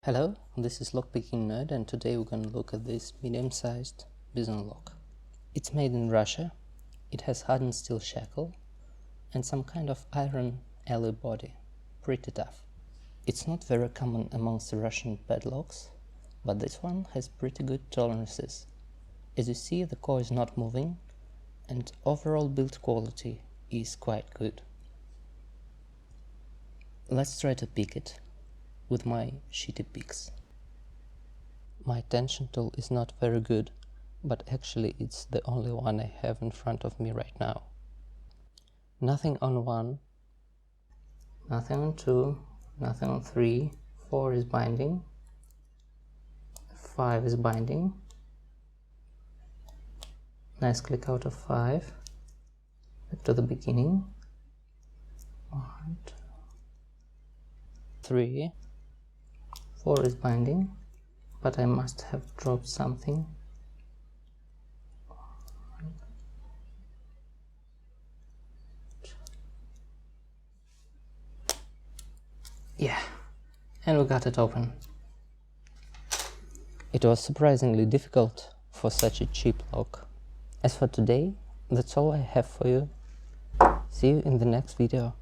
Hello, this is Lockpicking Nerd, and today we're going to look at this medium-sized Bison lock. It's made in Russia, it has hardened steel shackle and some kind of iron alloy body, pretty tough. It's not very common amongst the Russian padlocks, but this one has pretty good tolerances. As you see, the core is not moving and overall build quality is quite good. Let's try to pick it with my shitty picks. My tension tool is not very good, but actually it's the only one I have in front of me right now. Nothing on 1, nothing on 2, nothing on 3, 4 is binding, 5 is binding, nice click out of 5, back to the beginning, 1, 2, 3, 4 is binding, but I must have dropped something. Yeah, and we got it open. It was surprisingly difficult for such a cheap lock. As for today, that's all I have for you. See you in the next video.